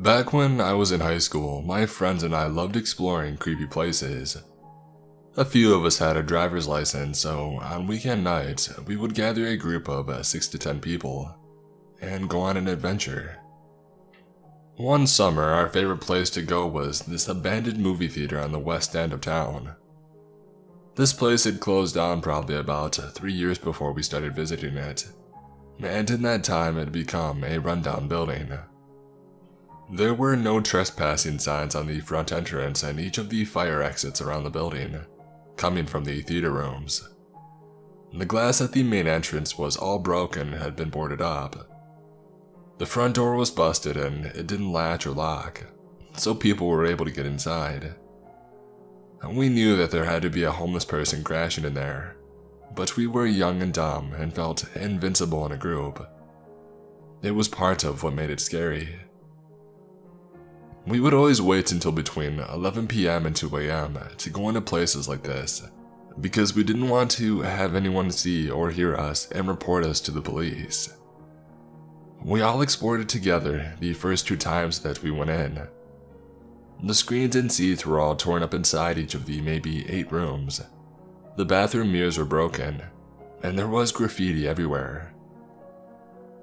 Back when I was in high school, my friends and I loved exploring creepy places. A few of us had a driver's license, so on weekend nights, we would gather a group of 6 to 10 people and go on an adventure. One summer, our favorite place to go was this abandoned movie theater on the west end of town. This place had closed down probably about 3 years before we started visiting it, and in that time it had become a rundown building. There were no trespassing signs on the front entrance and each of the fire exits around the building, coming from the theater rooms. The glass at the main entrance was all broken and had been boarded up. The front door was busted and it didn't latch or lock, so people were able to get inside. We knew that there had to be a homeless person crashing in there, but we were young and dumb and felt invincible in a group. It was part of what made it scary. We would always wait until between 11 p.m. and 2 a.m. to go into places like this, because we didn't want to have anyone see or hear us and report us to the police. We all explored it together the first 2 times that we went in. The screens and seats were all torn up inside each of the maybe 8 rooms. The bathroom mirrors were broken, and there was graffiti everywhere.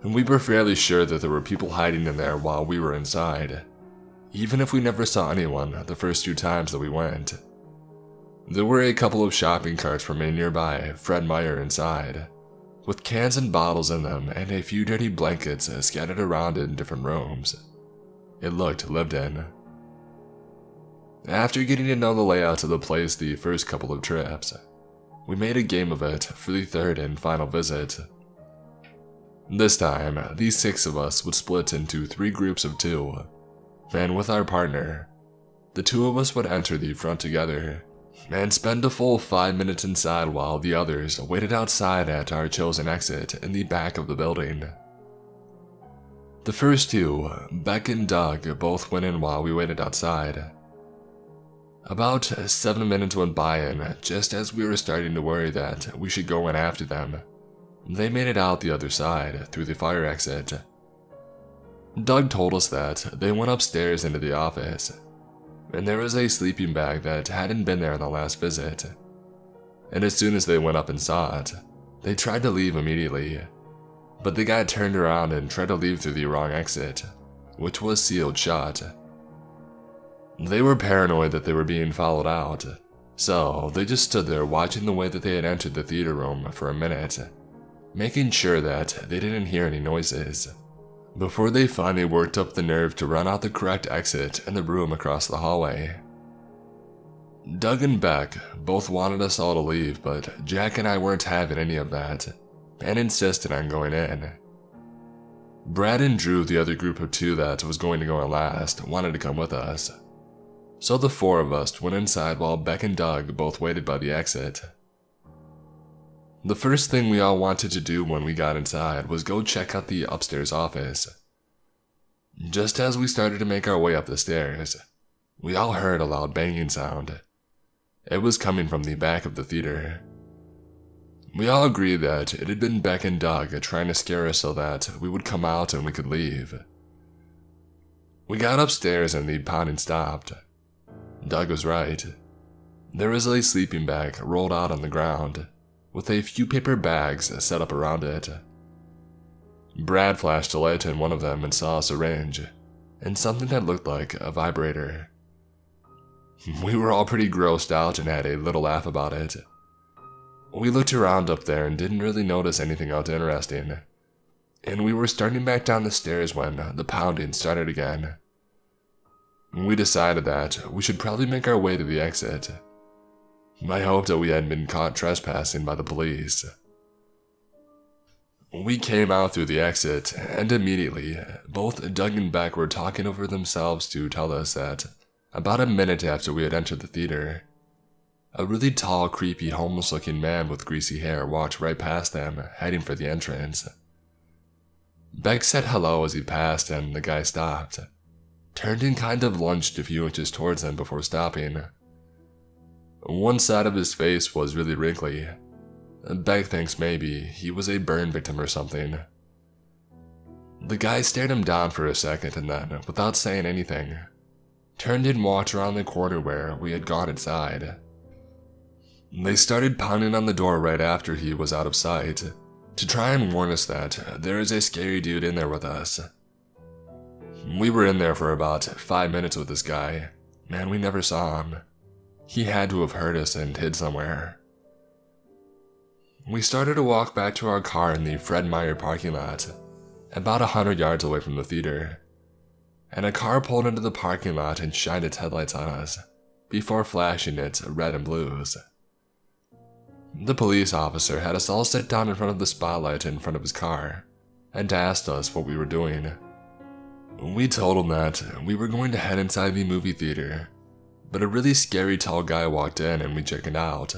And we were fairly sure that there were people hiding in there while we were inside, even if we never saw anyone the first 2 times that we went. There were a couple of shopping carts from a nearby Fred Meyer inside, with cans and bottles in them and a few dirty blankets scattered around in different rooms. It looked lived in. After getting to know the layout of the place the first couple of trips, we made a game of it for the 3rd and final visit. This time, these 6 of us would split into 3 groups of 2, and with our partner, the 2 of us would enter the front together and spend a full 5 minutes inside while the others waited outside at our chosen exit in the back of the building. The first 2, Beck and Doug, both went in while we waited outside. About 7 minutes went by and just as we were starting to worry that we should go in after them, they made it out the other side through the fire exit. Doug told us that they went upstairs into the office, and there was a sleeping bag that hadn't been there in the last visit. And as soon as they went up and saw it, they tried to leave immediately, but the guy turned around and tried to leave through the wrong exit, which was sealed shut. They were paranoid that they were being followed out, so they just stood there watching the way that they had entered the theater room for a minute, making sure that they didn't hear any noises, before they finally worked up the nerve to run out the correct exit in the room across the hallway. Doug and Beck both wanted us all to leave, but Jack and I weren't having any of that, and insisted on going in. Brad and Drew, the other group of 2 that was going to go in last, wanted to come with us, so the 4 of us went inside while Beck and Doug both waited by the exit. The first thing we all wanted to do when we got inside was go check out the upstairs office. Just as we started to make our way up the stairs, we all heard a loud banging sound. It was coming from the back of the theater. We all agreed that it had been Beck and Doug trying to scare us so that we would come out and we could leave. We got upstairs and the pounding stopped. Doug was right. There was a sleeping bag rolled out on the ground, with a few paper bags set up around it. Brad flashed a light in one of them and saw a syringe, and something that looked like a vibrator. We were all pretty grossed out and had a little laugh about it. We looked around up there and didn't really notice anything else interesting, and we were starting back down the stairs when the pounding started again. We decided that we should probably make our way to the exit. I hoped that we hadn't been caught trespassing by the police. We came out through the exit, and immediately, both Doug and Beck were talking over themselves to tell us that about a minute after we had entered the theater, a really tall, creepy, homeless-looking man with greasy hair walked right past them, heading for the entrance. Beck said hello as he passed, and the guy stopped, turned and kind of lunged a few inches towards him before stopping. One side of his face was really wrinkly. Beck thinks maybe he was a burn victim or something. The guy stared him down for a second and then, without saying anything, turned and walked around the corner where we had gone inside. They started pounding on the door right after he was out of sight, to try and warn us that there is a scary dude in there with us. We were in there for about 5 minutes with this guy, and we never saw him. He had to have heard us and hid somewhere. We started to walk back to our car in the Fred Meyer parking lot, about 100 yards away from the theater, and a car pulled into the parking lot and shined its headlights on us, before flashing its red and blues. The police officer had us all sit down in front of the spotlight in front of his car, and asked us what we were doing. We told him that we were going to head inside the movie theater, but a really scary tall guy walked in and we chickened out.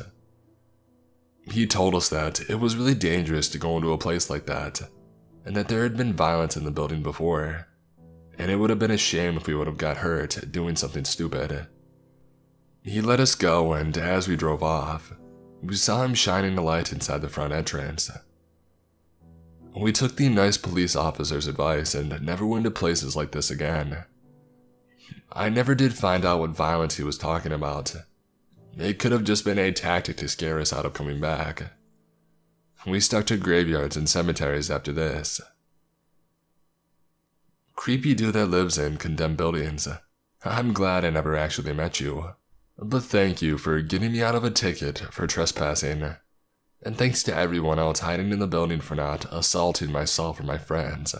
He told us that it was really dangerous to go into a place like that, and that there had been violence in the building before, and it would have been a shame if we would have got hurt doing something stupid. He let us go, and as we drove off, we saw him shining a light inside the front entrance. We took the nice police officer's advice and never went to places like this again. I never did find out what violence he was talking about. It could have just been a tactic to scare us out of coming back. We stuck to graveyards and cemeteries after this. Creepy dude that lives in condemned buildings. I'm glad I never actually met you, but thank you for getting me out of a ticket for trespassing. And thanks to everyone else hiding in the building for not assaulting myself or my friends.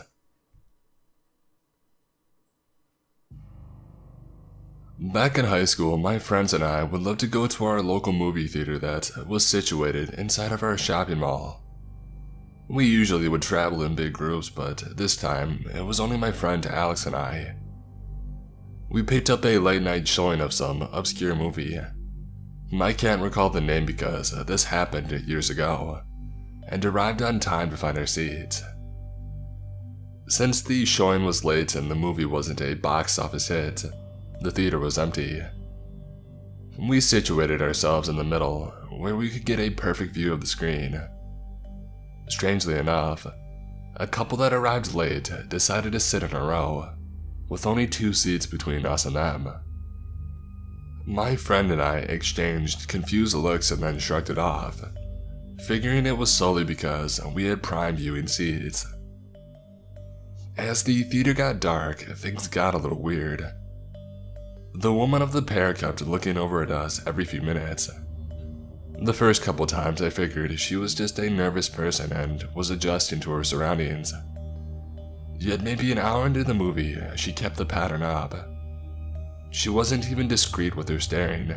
Back in high school, my friends and I would love to go to our local movie theater that was situated inside of our shopping mall. We usually would travel in big groups, but this time, it was only my friend Alex and I. We picked up a late night showing of some obscure movie. I can't recall the name because this happened years ago, and arrived on time to find our seats. Since the showing was late and the movie wasn't a box office hit, the theater was empty. We situated ourselves in the middle, where we could get a perfect view of the screen. Strangely enough, a couple that arrived late decided to sit in a row, with only 2 seats between us and them. My friend and I exchanged confused looks and then shrugged it off, figuring it was solely because we had prime viewing seats. As the theater got dark, things got a little weird. The woman of the pair kept looking over at us every few minutes. The first couple times I figured she was just a nervous person and was adjusting to her surroundings. Yet maybe an hour into the movie, she kept the pattern up. She wasn't even discreet with her staring,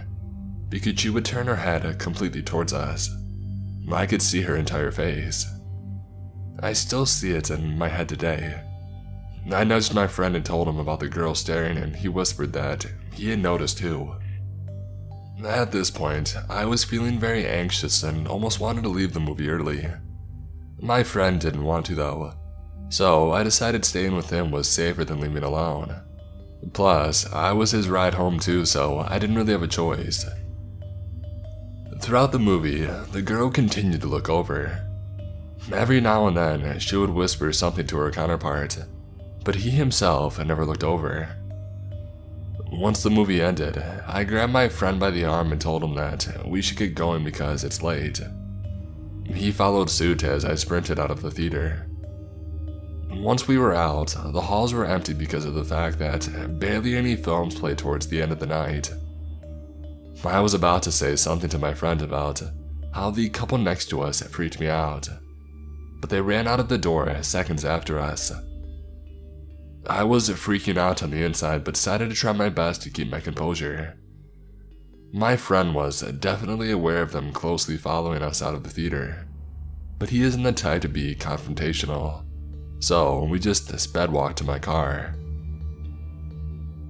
because she would turn her head completely towards us. I could see her entire face. I still see it in my head today. I nudged my friend and told him about the girl staring, and he whispered that he had noticed too. At this point, I was feeling very anxious and almost wanted to leave the movie early. My friend didn't want to though, so I decided staying with him was safer than leaving alone. Plus, I was his ride home too, so I didn't really have a choice. Throughout the movie, the girl continued to look over. Every now and then, she would whisper something to her counterpart, but he himself never looked over. Once the movie ended, I grabbed my friend by the arm and told him that we should get going because it's late. He followed suit as I sprinted out of the theater. Once we were out, the halls were empty because of the fact that barely any films played towards the end of the night. I was about to say something to my friend about how the couple next to us freaked me out, but they ran out of the door seconds after us. I was freaking out on the inside, but decided to try my best to keep my composure. My friend was definitely aware of them closely following us out of the theater, but he isn't the type to be confrontational, so we just sped walked to my car.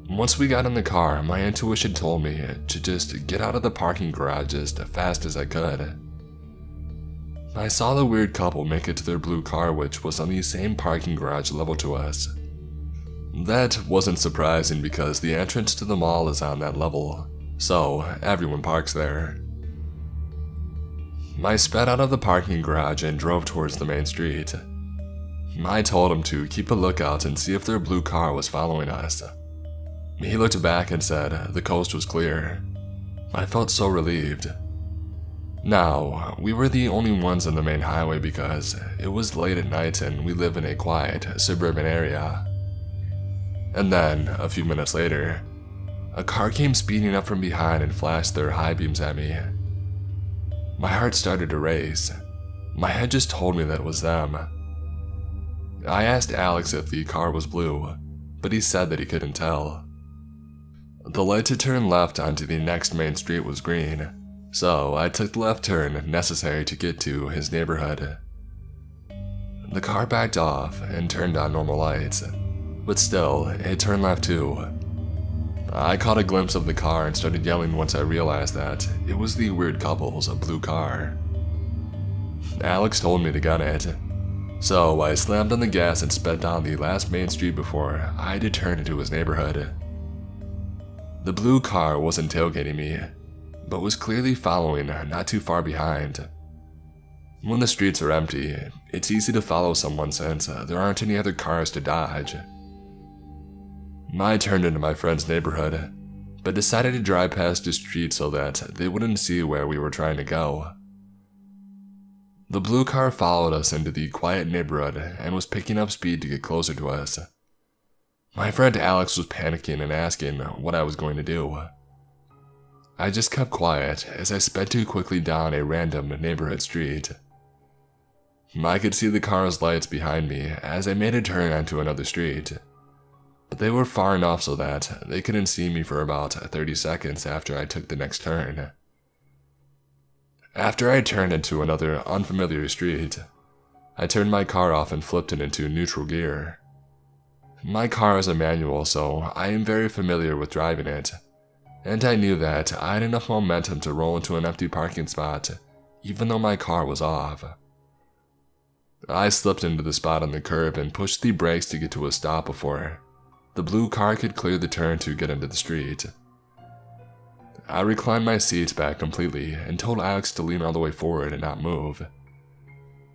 Once we got in the car, my intuition told me to just get out of the parking garage as fast as I could. I saw the weird couple make it to their blue car, which was on the same parking garage level to us. That wasn't surprising because the entrance to the mall is on that level, so everyone parks there. I sped out of the parking garage and drove towards the main street. I told him to keep a lookout and see if their blue car was following us. He looked back and said the coast was clear. I felt so relieved. Now, we were the only ones on the main highway because it was late at night and we live in a quiet, suburban area. And then, a few minutes later, a car came speeding up from behind and flashed their high beams at me. My heart started to race. My head just told me that it was them. I asked Alex if the car was blue, but he said that he couldn't tell. The light to turn left onto the next main street was green, so I took the left turn necessary to get to his neighborhood. The car backed off and turned on normal lights, but still, it turned left too. I caught a glimpse of the car and started yelling once I realized that it was the weird couple's blue car. Alex told me to gun it, so I slammed on the gas and sped down the last main street before I had to turn into his neighborhood. The blue car wasn't tailgating me, but was clearly following not too far behind. When the streets are empty, it's easy to follow someone since there aren't any other cars to dodge. I turned into my friend's neighborhood, but decided to drive past the street so that they wouldn't see where we were trying to go. The blue car followed us into the quiet neighborhood and was picking up speed to get closer to us. My friend Alex was panicking and asking what I was going to do. I just kept quiet as I sped too quickly down a random neighborhood street. I could see the car's lights behind me as I made a turn onto another street, but they were far enough so that they couldn't see me for about 30 seconds after I took the next turn. After I turned into another unfamiliar street, I turned my car off and flipped it into neutral gear. My car is a manual, so I am very familiar with driving it, and I knew that I had enough momentum to roll into an empty parking spot, even though my car was off. I slipped into the spot on the curb and pushed the brakes to get to a stop before the blue car could clear the turn to get into the street. I reclined my seats back completely and told Alex to lean all the way forward and not move.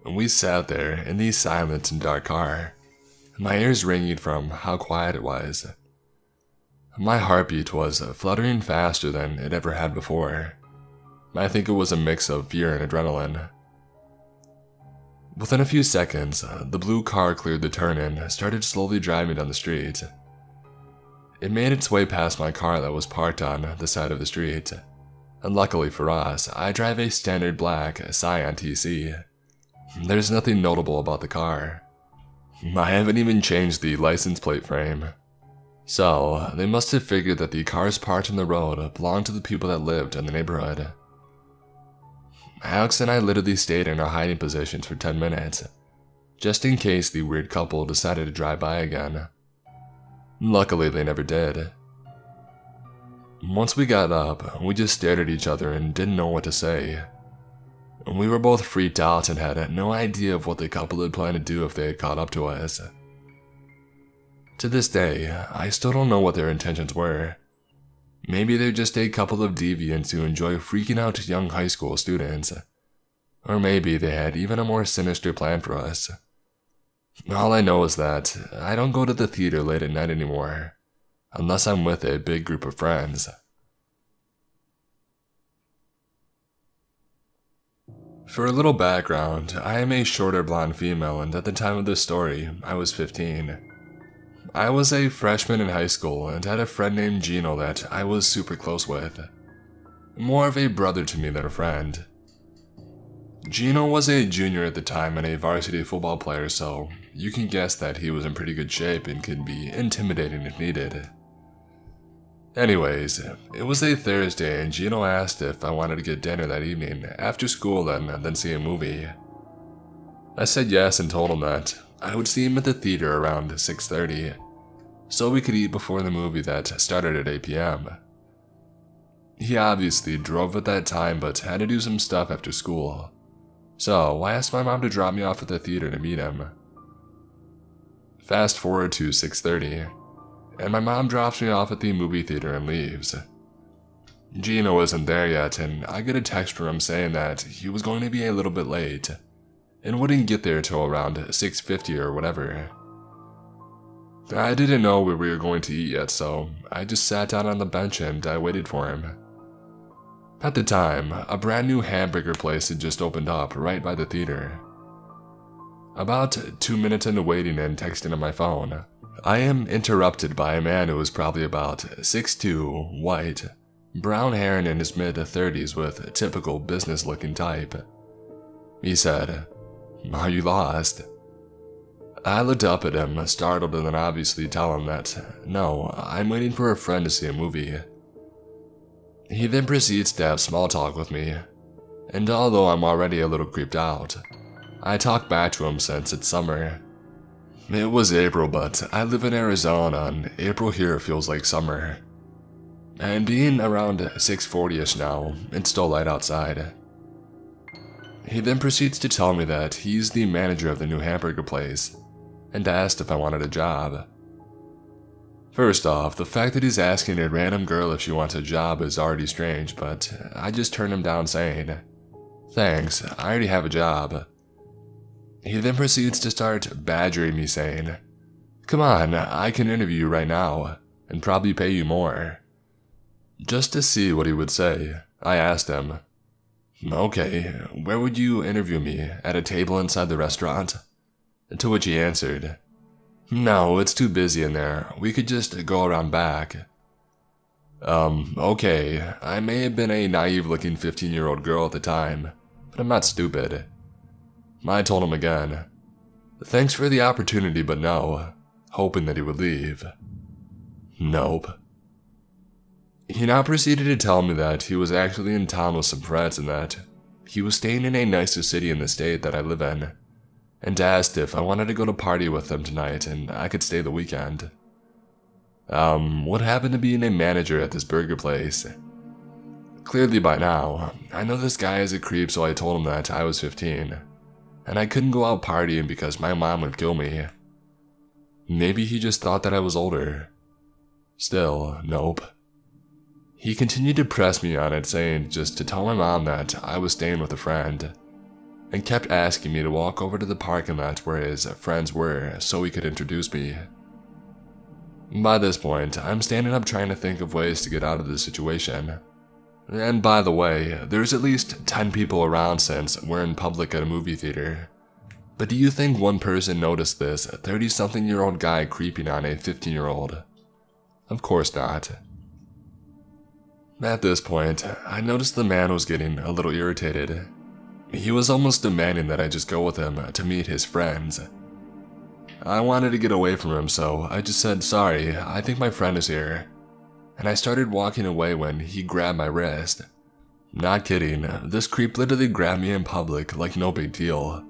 We sat there in the silent and dark car, my ears ringing from how quiet it was. My heartbeat was fluttering faster than it ever had before. I think it was a mix of fear and adrenaline. Within a few seconds, the blue car cleared the turn and started slowly driving down the street. It made its way past my car that was parked on the side of the street, and luckily for us, I drive a standard black Scion TC. There's nothing notable about the car. I haven't even changed the license plate frame. So, they must have figured that the cars parked on the road belonged to the people that lived in the neighborhood. Alex and I literally stayed in our hiding positions for 10 minutes, just in case the weird couple decided to drive by again. Luckily, they never did. Once we got up, we just stared at each other and didn't know what to say. We were both freaked out and had no idea of what the couple had planned to do if they had caught up to us. To this day, I still don't know what their intentions were. Maybe they're just a couple of deviants who enjoy freaking out young high school students. Or maybe they had even a more sinister plan for us. All I know is that I don't go to the theater late at night anymore, unless I'm with a big group of friends. For a little background, I am a shorter blonde female, and at the time of this story, I was 15. I was a freshman in high school and had a friend named Gino that I was super close with. More of a brother to me than a friend. Gino was a junior at the time and a varsity football player, so you can guess that he was in pretty good shape and could be intimidating if needed. Anyways, it was a Thursday and Gino asked if I wanted to get dinner that evening after school and then see a movie. I said yes and told him that I would see him at the theater around 6:30, so we could eat before the movie that started at 8 p.m. He obviously drove at that time but had to do some stuff after school, so I asked my mom to drop me off at the theater to meet him. Fast forward to 6:30, and my mom drops me off at the movie theater and leaves. Gino isn't there yet, and I get a text from him saying that he was going to be a little bit late, and wouldn't get there till around 6:50 or whatever. I didn't know where we were going to eat yet, so I just sat down on the bench and I waited for him. At the time, a brand new hamburger place had just opened up right by the theater. About 2 minutes into waiting and texting on my phone, I am interrupted by a man who was probably about 6'2", white, brown hair and in his mid-30s with a typical business-looking type. He said, "Are you lost?" I looked up at him, startled, and then obviously tell him that, no, I'm waiting for a friend to see a movie. He then proceeds to have small talk with me, and although I'm already a little creeped out, I talk back to him since it's summer. It was April, but I live in Arizona and April here feels like summer. And being around 6:40ish now, it's still light outside. He then proceeds to tell me that he's the manager of the new hamburger place, and asked if I wanted a job. First off, the fact that he's asking a random girl if she wants a job is already strange, but I just turned him down saying, "Thanks, I already have a job." He then proceeds to start badgering me saying, "Come on, I can interview you right now, and probably pay you more." Just to see what he would say, I asked him, "Okay, where would you interview me, at a table inside the restaurant?" To which he answered, "No, it's too busy in there, we could just go around back." Okay, I may have been a naive-looking 15-year-old girl at the time, but I'm not stupid. I told him again, "Thanks for the opportunity, but no," hoping that he would leave. Nope. He now proceeded to tell me that he was actually in town with some friends and that he was staying in a nicer city in the state that I live in, and asked if I wanted to go to party with them tonight and I could stay the weekend. What happened to being a manager at this burger place? Clearly by now, I know this guy is a creep, so I told him that I was 15, and I couldn't go out partying because my mom would kill me. Maybe he just thought that I was older. Still, nope. He continued to press me on it, saying just to tell my mom that I was staying with a friend, and kept asking me to walk over to the parking lot where his friends were so he could introduce me. By this point, I'm standing up trying to think of ways to get out of this situation. And by the way, there's at least 10 people around since we're in public at a movie theater. But do you think one person noticed this 30-something-year-old guy creeping on a 15-year-old? Of course not. At this point, I noticed the man was getting a little irritated. He was almost demanding that I just go with him to meet his friends. I wanted to get away from him, so I just said, "Sorry, I think my friend is here." And I started walking away when he grabbed my wrist. Not kidding, this creep literally grabbed me in public like no big deal.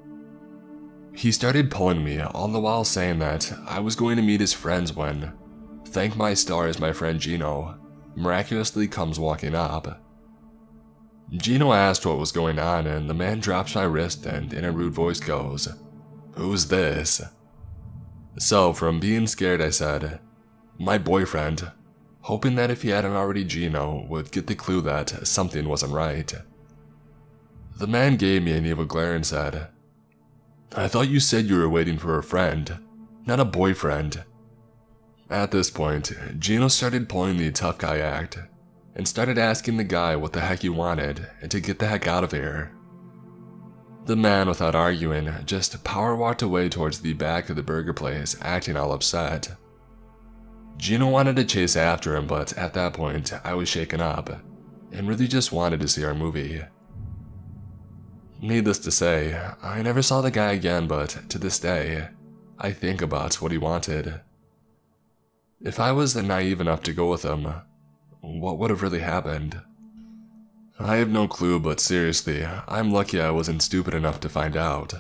He started pulling me, all the while saying that I was going to meet his friends when, thank my stars, my friend Gino miraculously comes walking up. Gino asked what was going on, and the man drops my wrist and in a rude voice goes, "Who's this?" So from being scared I said, "My boyfriend," hoping that if he hadn't already, Gino would get the clue that something wasn't right. The man gave me an evil glare and said, "I thought you said you were waiting for a friend, not a boyfriend." At this point, Gino started pulling the tough guy act, and started asking the guy what the heck he wanted and to get the heck out of here. The man, without arguing, just power walked away towards the back of the burger place, acting all upset. Gino wanted to chase after him, but at that point, I was shaken up, and really just wanted to see our movie. Needless to say, I never saw the guy again, but to this day, I think about what he wanted. If I was naive enough to go with him, what would have really happened? I have no clue, but seriously, I'm lucky I wasn't stupid enough to find out.